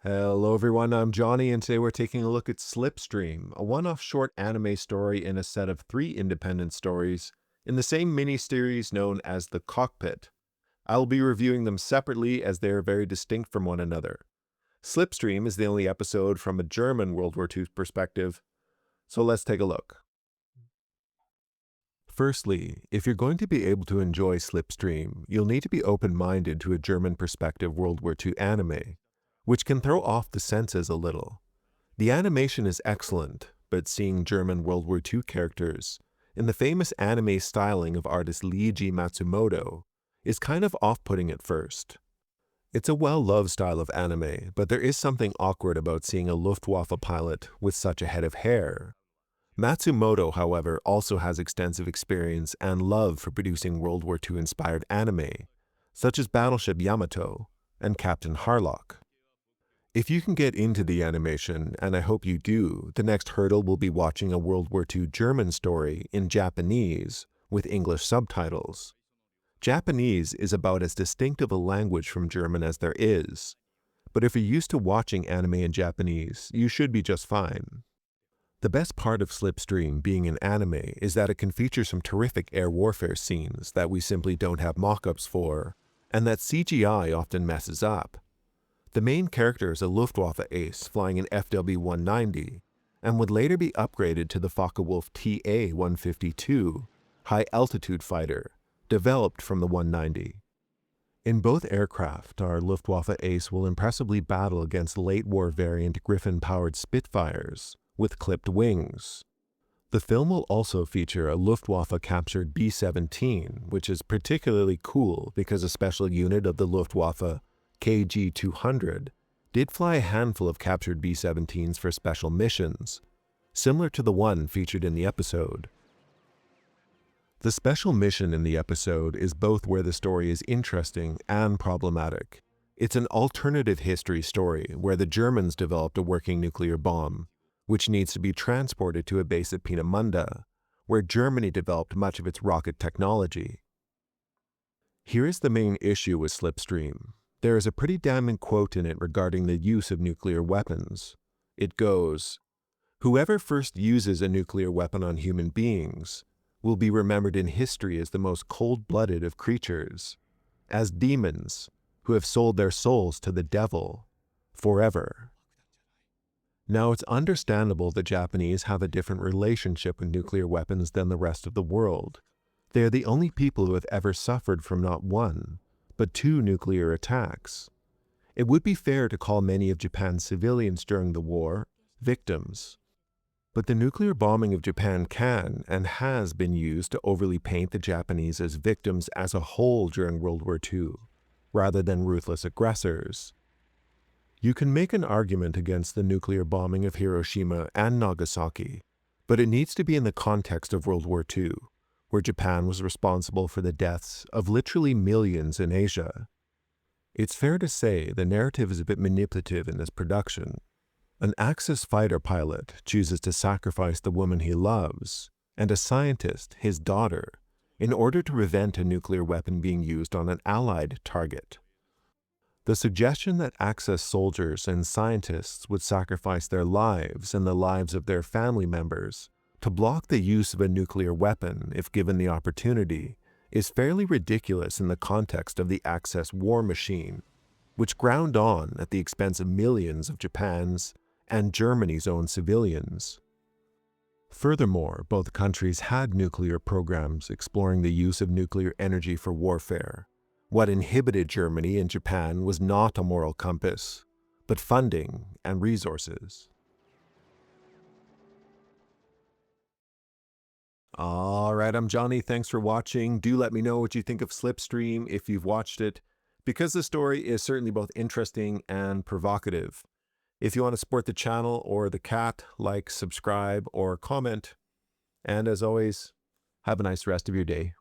Hello everyone, I'm Johnny, and today we're taking a look at Slipstream, a one-off short anime story in a set of 3 independent stories in the same mini-series known as the Cockpit. I'll be reviewing them separately as they are very distinct from one another. Slipstream is the only episode from a German World War II perspective, so let's take a look. Firstly, if you're going to be able to enjoy Slipstream, you'll need to be open-minded to a German perspective World War II anime, which can throw off the senses a little. The animation is excellent, but seeing German World War II characters in the famous anime styling of artist Leiji Matsumoto is kind of off-putting at first. It's a well-loved style of anime, but there is something awkward about seeing a Luftwaffe pilot with such a head of hair. Matsumoto, however, also has extensive experience and love for producing World War II-inspired anime, such as Battleship Yamato and Captain Harlock. If you can get into the animation, and I hope you do, the next hurdle will be watching a World War II German story in Japanese with English subtitles. Japanese is about as distinctive a language from German as there is, but if you're used to watching anime in Japanese, you should be just fine. The best part of Slipstream being an anime is that it can feature some terrific air warfare scenes that we simply don't have mock-ups for, and that CGI often messes up. The main character is a Luftwaffe ace flying an FW190 and would later be upgraded to the Focke-Wulf TA-152 high-altitude fighter developed from the 190. In both aircraft, our Luftwaffe ace will impressively battle against late-war variant Griffin-powered Spitfires with clipped wings. The film will also feature a Luftwaffe-captured B-17, which is particularly cool because a special unit of the Luftwaffe, KG-200, did fly a handful of captured B-17s for special missions, similar to the one featured in the episode. The special mission in the episode is both where the story is interesting and problematic. It's an alternative history story where the Germans developed a working nuclear bomb, which needs to be transported to a base at Peenemünde, where Germany developed much of its rocket technology. Here is the main issue with Slipstream. There is a pretty damning quote in it regarding the use of nuclear weapons. It goes, "Whoever first uses a nuclear weapon on human beings will be remembered in history as the most cold-blooded of creatures, as demons who have sold their souls to the devil forever." Now, it's understandable the Japanese have a different relationship with nuclear weapons than the rest of the world. They are the only people who have ever suffered from not one, but 2 nuclear attacks. It would be fair to call many of Japan's civilians during the war victims. But the nuclear bombing of Japan can and has been used to overly paint the Japanese as victims as a whole during World War II, rather than ruthless aggressors. You can make an argument against the nuclear bombing of Hiroshima and Nagasaki, but it needs to be in the context of World War II, where Japan was responsible for the deaths of literally millions in Asia. It's fair to say the narrative is a bit manipulative in this production. An Axis fighter pilot chooses to sacrifice the woman he loves, and a scientist, his daughter, in order to prevent a nuclear weapon being used on an Allied target. The suggestion that Axis soldiers and scientists would sacrifice their lives and the lives of their family members to block the use of a nuclear weapon if given the opportunity is fairly ridiculous in the context of the Axis war machine, which ground on at the expense of millions of Japan's and Germany's own civilians. Furthermore, both countries had nuclear programs exploring the use of nuclear energy for warfare. What inhibited Germany and Japan was not a moral compass, but funding and resources. Alright, I'm Johnny. Thanks for watching. Do let me know what you think of Slipstream if you've watched it, because the story is certainly both interesting and provocative. If you want to support the channel or the cat, like, subscribe, or comment. And as always, have a nice rest of your day.